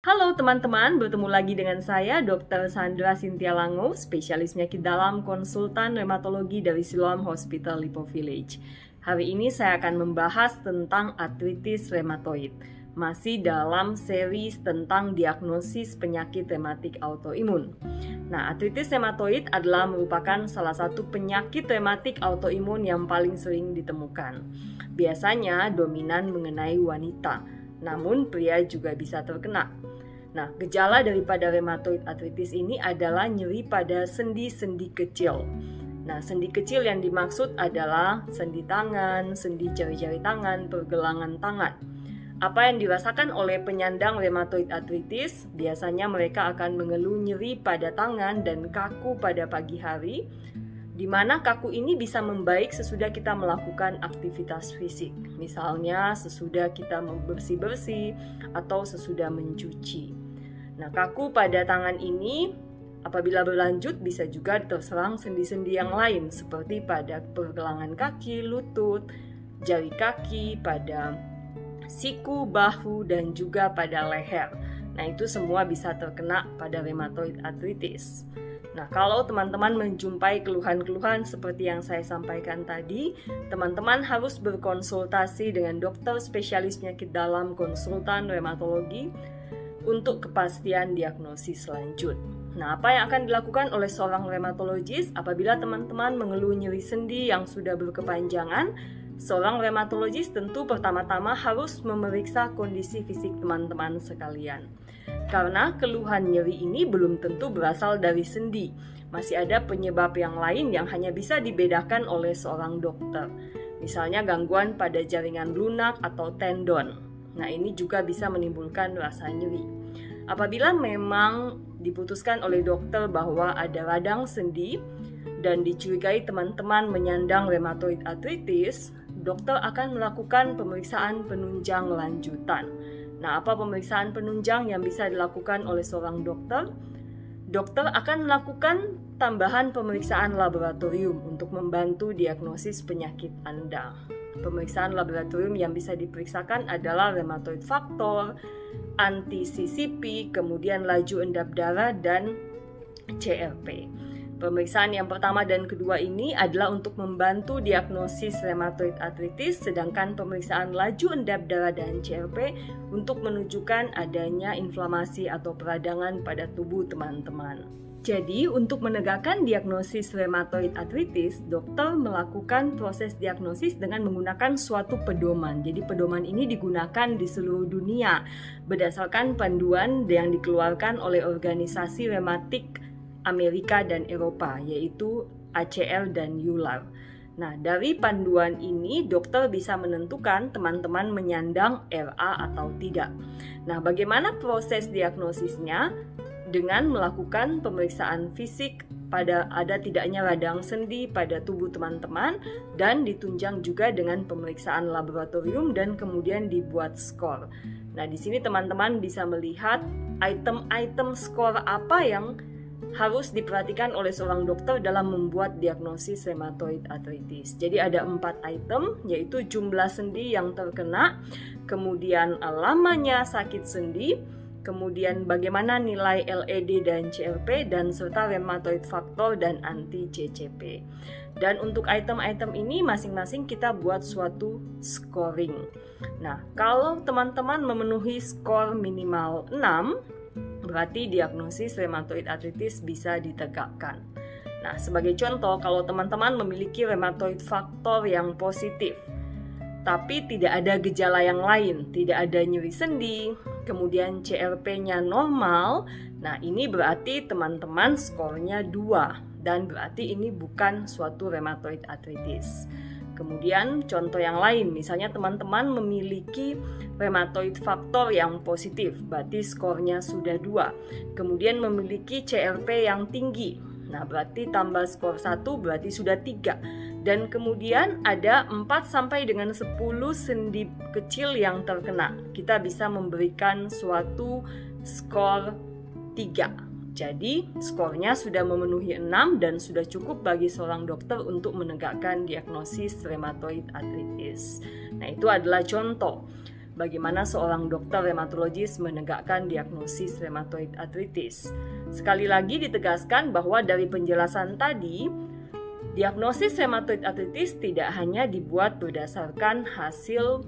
Halo teman-teman, bertemu lagi dengan saya Dr. Sandra Cynthia Lango, spesialis penyakit dalam konsultan rheumatologi dari Siloam Hospital Lipo Village. Hari ini saya akan membahas tentang artritis rheumatoid, masih dalam series tentang diagnosis penyakit rematik autoimun. Nah, artritis rheumatoid adalah merupakan salah satu penyakit rematik autoimun yang paling sering ditemukan. Biasanya dominan mengenai wanita, namun pria juga bisa terkena. Nah, gejala daripada rheumatoid arthritis ini adalah nyeri pada sendi-sendi kecil. Nah, sendi kecil yang dimaksud adalah sendi tangan, sendi jari-jari tangan, pergelangan tangan. Apa yang dirasakan oleh penyandang rheumatoid arthritis? Biasanya mereka akan mengeluh nyeri pada tangan dan kaku pada pagi hari, di mana kaku ini bisa membaik sesudah kita melakukan aktivitas fisik, misalnya sesudah kita bersih-bersih atau sesudah mencuci. Nah, kaku pada tangan ini apabila berlanjut bisa juga terserang sendi-sendi yang lain seperti pada pergelangan kaki, lutut, jari kaki, pada siku, bahu, dan juga pada leher. Nah, itu semua bisa terkena pada rheumatoid arthritis. Nah, kalau teman-teman menjumpai keluhan-keluhan seperti yang saya sampaikan tadi, teman-teman harus berkonsultasi dengan dokter spesialis penyakit dalam konsultan rheumatologi untuk kepastian diagnosis lanjut. Nah, apa yang akan dilakukan oleh seorang rheumatologis apabila teman-teman mengeluh nyeri sendi yang sudah berkepanjangan? Seorang rheumatologis tentu pertama-tama harus memeriksa kondisi fisik teman-teman sekalian. Karena keluhan nyeri ini belum tentu berasal dari sendi. Masih ada penyebab yang lain yang hanya bisa dibedakan oleh seorang dokter. Misalnya gangguan pada jaringan lunak atau tendon. Nah, ini juga bisa menimbulkan rasa nyeri. Apabila memang diputuskan oleh dokter bahwa ada radang sendi dan dicurigai teman-teman menyandang rheumatoid arthritis, dokter akan melakukan pemeriksaan penunjang lanjutan. Nah, apa pemeriksaan penunjang yang bisa dilakukan oleh seorang dokter? Dokter akan melakukan tambahan pemeriksaan laboratorium untuk membantu diagnosis penyakit Anda. Pemeriksaan laboratorium yang bisa diperiksakan adalah rheumatoid factor, anti-CCP, kemudian laju endap darah, dan CRP. Pemeriksaan yang pertama dan kedua ini adalah untuk membantu diagnosis rheumatoid arthritis, sedangkan pemeriksaan laju endap darah dan CRP untuk menunjukkan adanya inflamasi atau peradangan pada tubuh teman-teman. Jadi, untuk menegakkan diagnosis rheumatoid arthritis, dokter melakukan proses diagnosis dengan menggunakan suatu pedoman. Jadi, pedoman ini digunakan di seluruh dunia berdasarkan panduan yang dikeluarkan oleh organisasi rematik Amerika dan Eropa, yaitu ACR dan EULAR. Nah, dari panduan ini dokter bisa menentukan teman-teman menyandang RA atau tidak. Nah, bagaimana proses diagnosisnya? Dengan melakukan pemeriksaan fisik pada ada tidaknya radang sendi pada tubuh teman-teman dan ditunjang juga dengan pemeriksaan laboratorium dan kemudian dibuat skor. Nah, di sini teman-teman bisa melihat item-item skor apa yang harus diperhatikan oleh seorang dokter dalam membuat diagnosis rheumatoid arthritis. Jadi ada 4 item, yaitu jumlah sendi yang terkena, kemudian lamanya sakit sendi, kemudian bagaimana nilai LED dan CRP, dan serta rheumatoid factor dan anti-CCP. Dan untuk item-item ini masing-masing kita buat suatu scoring. Nah, kalau teman-teman memenuhi skor minimal 6, berarti diagnosis rheumatoid arthritis bisa ditegakkan. Nah, sebagai contoh, kalau teman-teman memiliki rheumatoid factor yang positif, tapi tidak ada gejala yang lain, tidak ada nyeri sendi, kemudian CRP-nya normal, nah ini berarti teman-teman skornya 2, dan berarti ini bukan suatu rheumatoid arthritis. Kemudian contoh yang lain, misalnya teman-teman memiliki rheumatoid factor yang positif, berarti skornya sudah 2. Kemudian memiliki CRP yang tinggi, nah berarti tambah skor 1 berarti sudah 3. Dan kemudian ada 4 sampai dengan 10 sendi kecil yang terkena. Kita bisa memberikan suatu skor 3. Jadi skornya sudah memenuhi 6 dan sudah cukup bagi seorang dokter untuk menegakkan diagnosis rheumatoid arthritis. Nah, itu adalah contoh. bagaimana seorang dokter rheumatologis menegakkan diagnosis rheumatoid arthritis. Sekali lagi ditegaskan bahwa dari penjelasan tadi, diagnosis rheumatoid arthritis tidak hanya dibuat berdasarkan hasil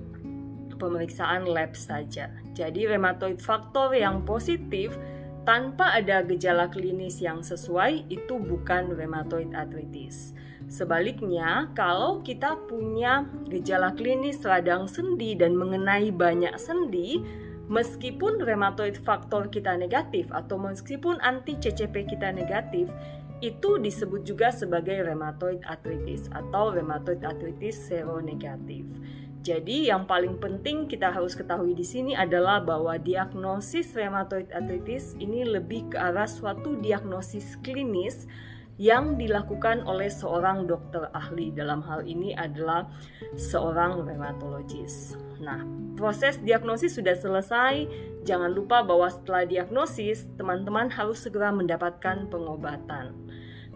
pemeriksaan lab saja. Jadi rheumatoid faktor yang positif tanpa ada gejala klinis yang sesuai itu bukan rheumatoid arthritis. Sebaliknya, kalau kita punya gejala klinis radang sendi dan mengenai banyak sendi, meskipun rheumatoid faktor kita negatif atau meskipun anti-CCP kita negatif, itu disebut juga sebagai rheumatoid arthritis atau rheumatoid arthritis seronegatif. Jadi yang paling penting kita harus ketahui di sini adalah bahwa diagnosis rheumatoid arthritis ini lebih ke arah suatu diagnosis klinis yang dilakukan oleh seorang dokter ahli. Dalam hal ini adalah seorang rheumatologis. Nah, proses diagnosis sudah selesai. Jangan lupa bahwa setelah diagnosis, teman-teman harus segera mendapatkan pengobatan.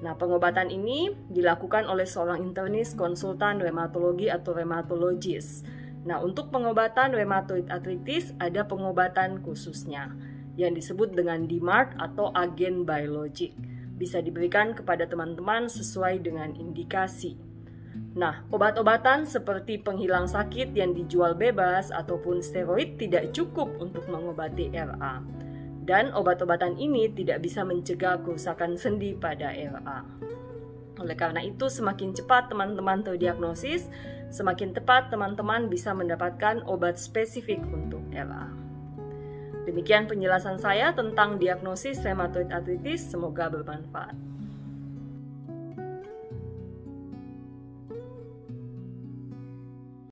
Nah, pengobatan ini dilakukan oleh seorang internis konsultan rheumatologi atau rheumatologis. Nah, untuk pengobatan rheumatoid arthritis ada pengobatan khususnya yang disebut dengan DMARD atau agen biologik. Bisa diberikan kepada teman-teman sesuai dengan indikasi. Nah, obat-obatan seperti penghilang sakit yang dijual bebas ataupun steroid tidak cukup untuk mengobati RA. Dan obat-obatan ini tidak bisa mencegah kerusakan sendi pada RA. Oleh karena itu, semakin cepat teman-teman terdiagnosis, semakin tepat teman-teman bisa mendapatkan obat spesifik untuk RA. Demikian penjelasan saya tentang diagnosis rheumatoid arthritis, semoga bermanfaat.